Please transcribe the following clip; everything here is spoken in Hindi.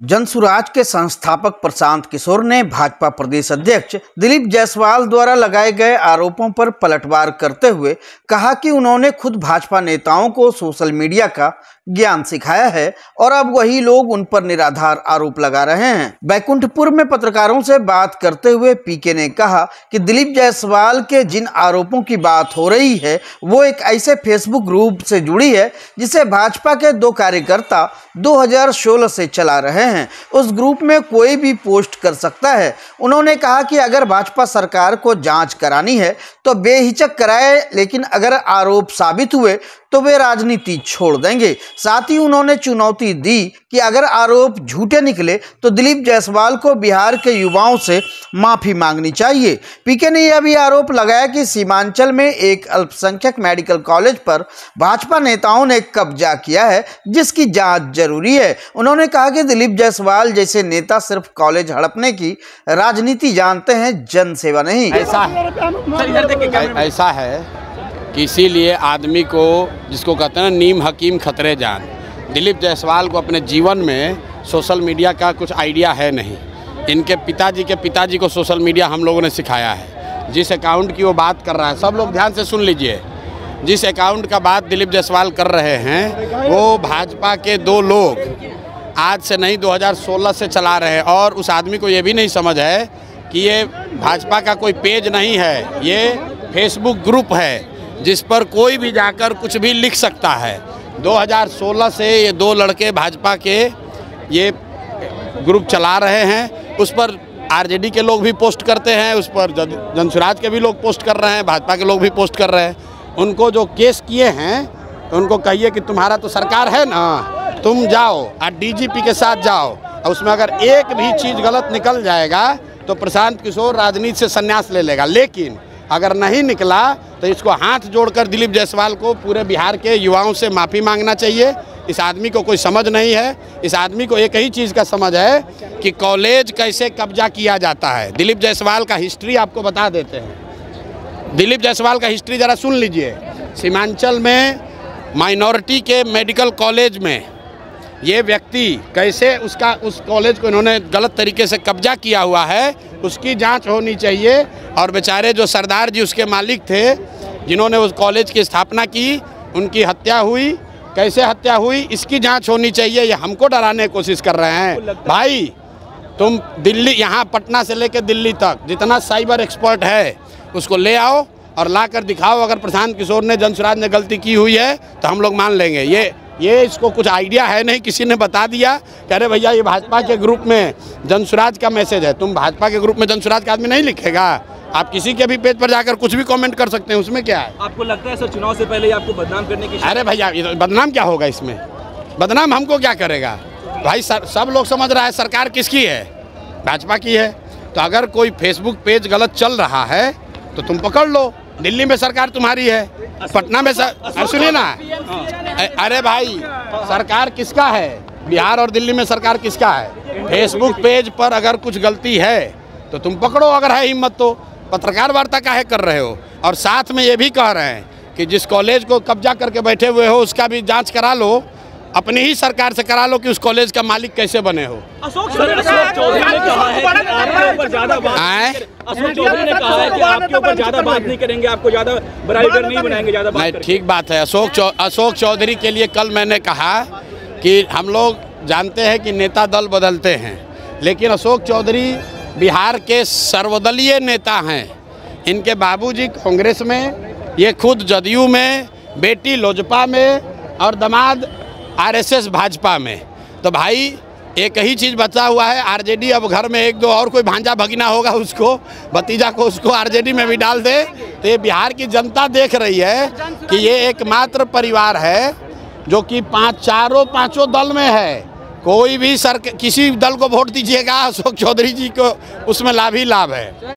जनसुराज के संस्थापक प्रशांत किशोर ने भाजपा प्रदेश अध्यक्ष दिलीप जायसवाल द्वारा लगाए गए आरोपों पर पलटवार करते हुए कहा कि उन्होंने खुद भाजपा नेताओं को सोशल मीडिया का ज्ञान सिखाया है और अब वही लोग उन पर निराधार आरोप लगा रहे हैं। बैकुंठपुर में पत्रकारों से बात करते हुए पीके ने कहा कि दिलीप जायसवाल के जिन आरोपों की बात हो रही है वो एक ऐसे फेसबुक ग्रुप से जुड़ी है जिसे भाजपा के 2 कार्यकर्ता 2016 से चला रहे हैं। उस ग्रुप में कोई भी पोस्ट कर सकता है। उन्होंने कहा कि अगर भाजपा सरकार को जांच करानी है तो बेहिचक कराए, लेकिन अगर आरोप साबित हुए तो वे राजनीति छोड़ देंगे। साथ ही उन्होंने चुनौती दी कि अगर आरोप झूठे निकले तो दिलीप जायसवाल को बिहार के युवाओं से माफी मांगनी चाहिए। पीके ने यह भी आरोप लगाया कि सीमांचल में एक अल्पसंख्यक मेडिकल कॉलेज पर भाजपा नेताओं ने कब्जा किया है, जिसकी जांच जरूरी है। उन्होंने कहा कि दिलीप जायसवाल जैसे नेता सिर्फ कॉलेज हड़पने की राजनीति जानते हैं, जनसेवा नहीं। ऐसा है कि इसीलिए आदमी को, जिसको कहते हैं ना नीम हकीम खतरे जान, दिलीप जायसवाल को अपने जीवन में सोशल मीडिया का कुछ आइडिया है नहीं। इनके पिताजी को सोशल मीडिया हम लोगों ने सिखाया है। जिस अकाउंट की वो बात कर रहा है, सब लोग ध्यान से सुन लीजिए, जिस अकाउंट का बात दिलीप जायसवाल कर रहे हैं वो भाजपा के 2 लोग आज से नहीं 2016 से चला रहे हैं। और उस आदमी को ये भी नहीं समझ है कि ये भाजपा का कोई पेज नहीं है, ये फेसबुक ग्रुप है जिस पर कोई भी जाकर कुछ भी लिख सकता है। 2016 से ये 2 लड़के भाजपा के ये ग्रुप चला रहे हैं। उस पर आरजेडी के लोग भी पोस्ट करते हैं, उस पर जनसुराज के भी लोग पोस्ट कर रहे हैं, भाजपा के लोग भी पोस्ट कर रहे हैं। उनको जो केस किए हैं तो उनको कहिए कि तुम्हारा तो सरकार है ना, तुम जाओ और डीजीपी के साथ जाओ, और उसमें अगर एक भी चीज़ गलत निकल जाएगा तो प्रशांत किशोर राजनीति से संन्यास ले लेगा। लेकिन अगर नहीं निकला तो इसको हाथ जोड़कर दिलीप जायसवाल को पूरे बिहार के युवाओं से माफ़ी मांगना चाहिए। इस आदमी को कोई समझ नहीं है। इस आदमी को एक ही चीज़ का समझ है कि कॉलेज कैसे कब्जा किया जाता है। दिलीप जायसवाल का हिस्ट्री आपको बता देते हैं। दिलीप जायसवाल का हिस्ट्री ज़रा सुन लीजिए। सीमांचल में माइनॉरिटी के मेडिकल कॉलेज में ये व्यक्ति कैसे उस कॉलेज को इन्होंने गलत तरीके से कब्जा किया हुआ है, उसकी जांच होनी चाहिए। और बेचारे जो सरदार जी उसके मालिक थे, जिन्होंने उस कॉलेज की स्थापना की, उनकी हत्या हुई, कैसे हत्या हुई, इसकी जांच होनी चाहिए। ये हमको डराने की कोशिश कर रहे हैं। भाई तुम दिल्ली, यहाँ पटना से लेकर दिल्ली तक जितना साइबर एक्सपर्ट है उसको ले आओ और ला कर दिखाओ। अगर प्रशांत किशोर ने, जनसुराज ने गलती की हुई है तो हम लोग मान लेंगे। ये इसको कुछ आइडिया है नहीं, किसी ने बता दिया कि अरे भैया ये भाजपा के ग्रुप में जनसुराज का मैसेज है। तुम भाजपा के ग्रुप में जनसुराज का आदमी नहीं लिखेगा। आप किसी के भी पेज पर जाकर कुछ भी कमेंट कर सकते हैं, उसमें क्या है? आपको लगता है सर चुनाव से पहले आपको बदनाम करने की? अरे भैया बदनाम क्या होगा इसमें? बदनाम हमको क्या करेगा भाई? सब लोग समझ रहा है सरकार किसकी है, भाजपा की है। तो अगर कोई फेसबुक पेज गलत चल रहा है तो तुम पकड़ लो। दिल्ली में सरकार तुम्हारी है, पटना में सुनिए ना, अरे भाई सरकार किसका है? बिहार और दिल्ली में सरकार किसका है? फेसबुक पेज पर अगर कुछ गलती है तो तुम पकड़ो, अगर है हिम्मत तो। पत्रकार वार्ता काहे कर रहे हो? और साथ में ये भी कह रहे हैं कि जिस कॉलेज को कब्जा करके बैठे हुए हो उसका भी जांच करा लो, अपनी ही सरकार से करा लो कि उस कॉलेज का मालिक कैसे बने हो। अशोक चौधरी ने कहा है कि आपके ऊपर ज्यादा बात नहीं करेंगे, आपको ज्यादा बराबर नहीं बनाएंगे, ज्यादा बात नहीं। ठीक बात है। अशोक चौधरी के लिए कल मैंने कहा कि हम लोग जानते हैं कि नेता दल बदलते हैं, लेकिन अशोक चौधरी बिहार के सर्वदलीय नेता हैं। इनके बाबूजी कांग्रेस में, ये खुद जदयू में, बेटी लोजपा में और दामाद आरएसएस भाजपा में। तो भाई एक ही चीज़ बचा हुआ है, आरजेडी। अब घर में 1-2 और कोई भांजा भगीना होगा, उसको भतीजा को उसको आरजेडी में भी डाल दे। तो ये बिहार की जनता देख रही है कि ये एकमात्र परिवार है जो कि पांचों दल में है। कोई भी किसी दल को वोट दीजिएगा, अशोक चौधरी जी को उसमें लाभ ही लाभ है।